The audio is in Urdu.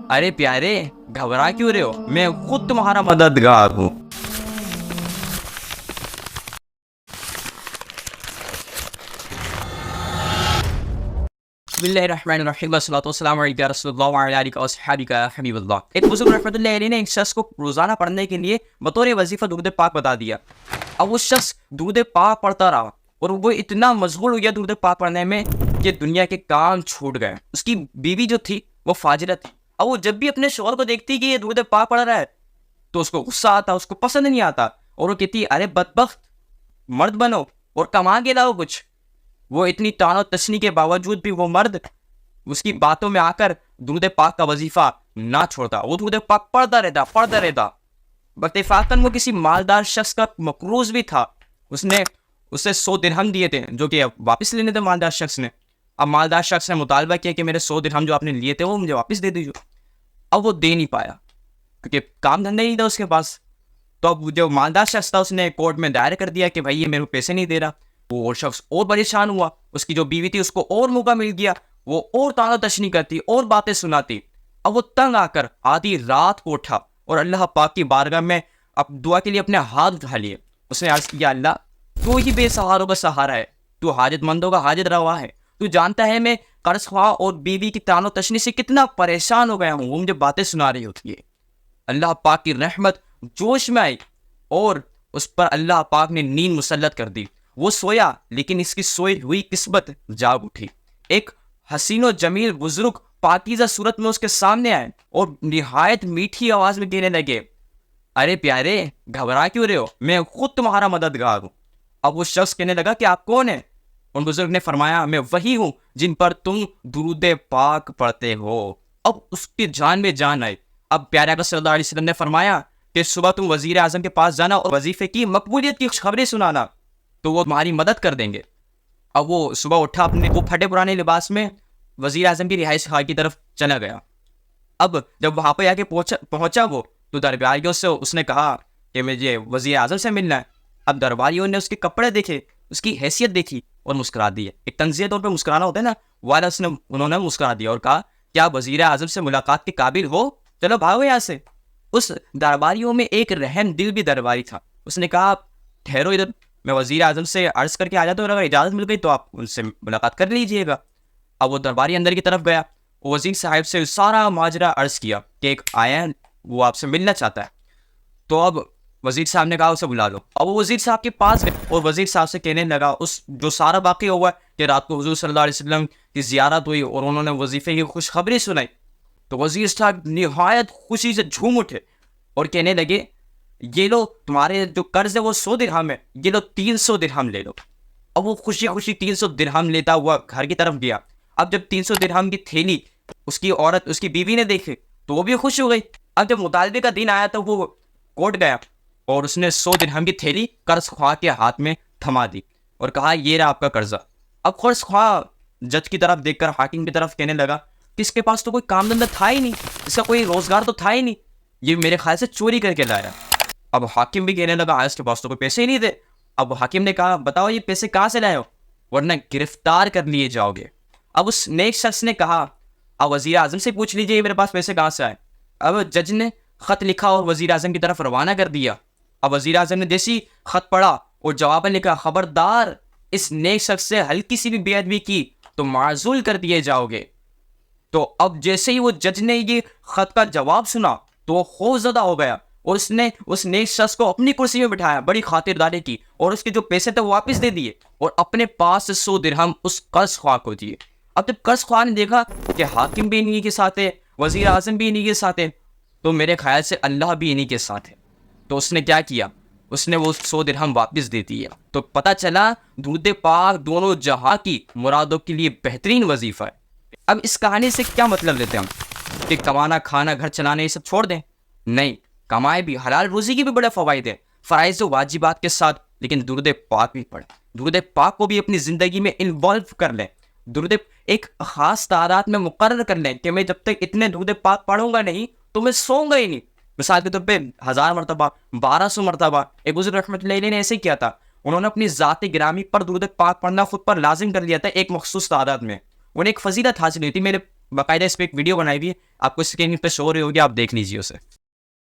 ارے پیارے گھبرا کیوں رہے ہو، میں خود تمہارا مددگار ہوں۔ بسم اللہ الرحمن الرحیم، والصلاۃ والسلام علیک یا رسول اللہ وعلی آلہ واصحابہ یا حبیب اللہ۔ ایک بزرگ رحمۃ اللہ علیہ نے ایک شخص کو روزانہ پڑھنے کے لیے بطور وظیفہ درود پاک بتا دیا۔ اب وہ شخص درود پاک پڑھتا رہا اور وہ اتنا مشغول ہو گیا درود پاک پڑھنے میں کہ دنیا کے کام چھوٹ گئے۔ اس کی بیوی جو تھی وہ فاجرہ تھی۔ اب وہ جب بھی اپنے شوہر کو دیکھتی کہ یہ درود پاک پڑھ رہا ہے تو اس کو غصہ آتا، اس کو پسند نہیں آتا، اور وہ کہتی ارے بدبخت، مرد بنو اور کما کے لاؤ کچھ۔ وہ اتنی طعن و تشنیع کے باوجود بھی وہ مرد اس کی باتوں میں آ کر درود پاک کا وظیفہ نہ چھوڑتا، وہ درود پاک پڑھتا رہتا۔ اتفاقاً وہ کسی مالدار شخص کا مقروض بھی تھا، اس نے اسے 100 درہم دیے تھے جو کہ واپس لینے تھے مالدار شخص نے۔ اب مالدار شخص نے مطالبہ کیا کہ میرے 100 درہم جو آپ نے لیے تھے وہ مجھے واپس دے دیجیے۔ اب وہ دے نہیں پایا کیونکہ کام دھندے نہیں تھا اس کے پاس۔ تو اب جو مالدار شخص تھا اس نے کورٹ میں دائر کر دیا کہ بھائی یہ میرے کو پیسے نہیں دے رہا۔ وہ اور شخص اور پریشان ہوا، اس کی جو بیوی تھی اس کو اور موقع مل گیا، وہ اور طعن و تشنیع کرتی اور باتیں سناتی۔ اب وہ تنگ آ کر آدھی رات کو اٹھا اور اللہ پاک کی بارگاہ میں اب دعا کے لیے اپنے ہاتھ اٹھا لیے۔ اس نے عرض کیا اللہ تو ہی بے سہاروں کا سہارا ہے، تو حاجت مندوں کا حاجت روا ہے، تو جانتا ہے میں قرض خواہ اور بیوی کی طعن و تشنیع سے کتنا پریشان ہو گیا ہوں، وہ مجھے باتیں سنا رہی ہوتی ہے۔ اللہ پاک کی رحمت جوش میں آئی اور اس پر اللہ پاک نے نیند مسلط کر دی۔ وہ سویا لیکن اس کی سوئی ہوئی قسمت جاگ اٹھی۔ ایک حسین و جمیل بزرگ پاکیزہ صورت میں اس کے سامنے آئے اور نہایت میٹھی آواز میں کہنے لگے ارے پیارے گھبرا کیوں رہے ہو، میں خود تمہارا مددگار ہوں۔ اب وہ شخص کہنے لگا کہ آپ کون ہیں؟ ان بزرگ نے فرمایا میں وہی ہوں جن پر تم درود پاک پڑھتے ہو۔ اب اس کی جان میں جان آئی۔ اب پیارے آقا صلی اللہ علیہ وسلم نے فرمایا کہ صبح تم وزیر اعظم کے پاس جانا اور وظیفے کی مقبولیت کی خبریں سنانا تو وہ تمہاری مدد کر دیں گے۔ اب وہ صبح اٹھا اپنے وہ پھٹے پرانے لباس میں وزیر اعظم کی رہائش خانے کی طرف چلا گیا۔ اب جب وہاں پہ آ کے پہنچا وہ تو درباریوں سے اس نے کہا کہ مجھے وزیر اعظم سے ملنا ہے۔ اب درباریوں نے اس کے کپڑے دیکھے، اس کی حیثیت دیکھی اور مسکرا دی ہے۔ ایک طنزیہ طور پہ مسکرانا ہوتا ہے نا، والا انہوں نے مسکرا دیا اور کہا کیا وزیر اعظم سے ملاقات کے قابل ہو، چلو بھاگو یہاں سے۔ اس درباریوں میں ایک رحم دل بھی درباری تھا، اس نے کہا ٹھہرو ادھر، میں وزیر اعظم سے عرض کر کے آ جاتا ہوں، اگر اجازت مل گئی تو آپ ان سے ملاقات کر لیجئے گا۔ اب وہ درباری اندر کی طرف گیا، وزیر صاحب سے سارا ماجرا عرض کیا کہ ایک آیا ہے وہ آپ سے ملنا چاہتا ہے۔ تو اب وزیر صاحب نے کہا اسے بلا لو۔ اب وہ وزیر صاحب کے پاس گئے اور وزیر صاحب سے کہنے لگا اس جو سارا واقعہ ہوا ہے کہ رات کو حضور صلی اللہ علیہ وسلم کی زیارت ہوئی اور انہوں نے وظیفے کی خوشخبری سنائی۔ تو وزیر صاحب نہایت خوشی سے جھوم اٹھے اور کہنے لگے یہ لو تمہارے جو قرض ہے وہ 100 درہم ہے، یہ لو 300 درہم لے لو۔ اب وہ خوشی خوشی 300 درہم لیتا ہوا گھر کی طرف گیا۔ اب جب 300 درہم کی تھیلی اس کی عورت اس کی بیوی نے دیکھی تو وہ بھی خوش ہو گئی۔ اب جب مطالبے کا دن آیا تو وہ کورٹ گیا اور اس نے 100 درہم کی تھیلی قرض خواہ کے ہاتھ میں تھما دی اور کہا یہ رہا آپ کا قرضہ۔ اب قرض خواہ جج کی طرف دیکھ کر حاکم کی طرف کہنے لگا کہ اس کے پاس تو کوئی کام دھندہ تھا ہی نہیں، اس کا کوئی روزگار تو تھا ہی نہیں، یہ میرے خیال سے چوری کر کے لایا۔ اب حاکم بھی کہنے لگا اس کے پاس تو کوئی پیسے ہی نہیں تھے۔ اب حاکم نے کہا بتاؤ یہ پیسے کہاں سے لائے ہو ورنہ گرفتار کر لیے جاؤ گے۔ اب اس نیک شخص نے کہا اب وزیر اعظم سے پوچھ لیجیے میرے پاس پیسے کہاں سے آئے۔ اب جج نے خط لکھا اور وزیر اعظم کی طرف روانہ کر دیا۔ اب وزیر اعظم نے جیسی خط پڑھا اور جواب لکھا خبردار اس نیک شخص سے ہلکی سی بھی بے ادبی کی تو معزول کر دیے جاؤ گے۔ تو اب جیسے ہی وہ جج نے یہ خط کا جواب سنا تو وہ خوف زدہ ہو گیا اور اس نے اس نیک شخص کو اپنی کرسی میں بٹھایا، بڑی خاطرداری کی اور اس کے جو پیسے تھے وہ واپس دے دیے اور اپنے پاس سے 100 درہم اس قرض خواہ کو دیے۔ اب جب قرض خواہ نے دیکھا کہ حاکم بھی انہی کے ساتھ ہے، وزیر اعظم بھی انہی کے ساتھ ہے، تو میرے خیال سے اللہ بھی انہی کے ساتھ ہے، تو اس نے کیا کیا، اس نے وہ 100 درہم واپس دے دیا۔ تو پتہ چلا درود پاک دونوں جہاں کی مرادوں کے لیے بہترین وظیفہ ہے۔ اب اس کہانی سے کیا مطلب لیتے ہیں ہم کہ کمانا کھانا گھر چلانا یہ سب چھوڑ دیں؟ نہیں، کمائے بھی، حلال روزی کی بھی بڑے فوائد ہیں، فرائض و واجبات کے ساتھ، لیکن درود پاک بھی پڑھیں، درود پاک کو بھی اپنی زندگی میں انوالو کر لیں، درود ایک خاص تعداد میں مقرر کر لیں کہ میں جب تک اتنے درود پاک پڑھوں گا نہیں تو میں سوؤں گا ہی نہیں۔ مثال کے طور پہ 1000 مرتبہ، 1200 مرتبہ۔ ایک بزرگ رحمۃ اللہ علیہ نے ایسے کیا تھا، انہوں نے اپنی ذات گرامی پر درود پاک پڑھنا خود پر لازم کر لیا تھا ایک مخصوص تعداد میں۔ انہیں ایک فضیلت حاصل ہوئی تھی، میرے باقاعدہ اس پہ ایک ویڈیو بنائی ہوئی ہے, آپ کو اسکرین پہ شو ہو رہی ہوگی, آپ دیکھ لیجیے اسے.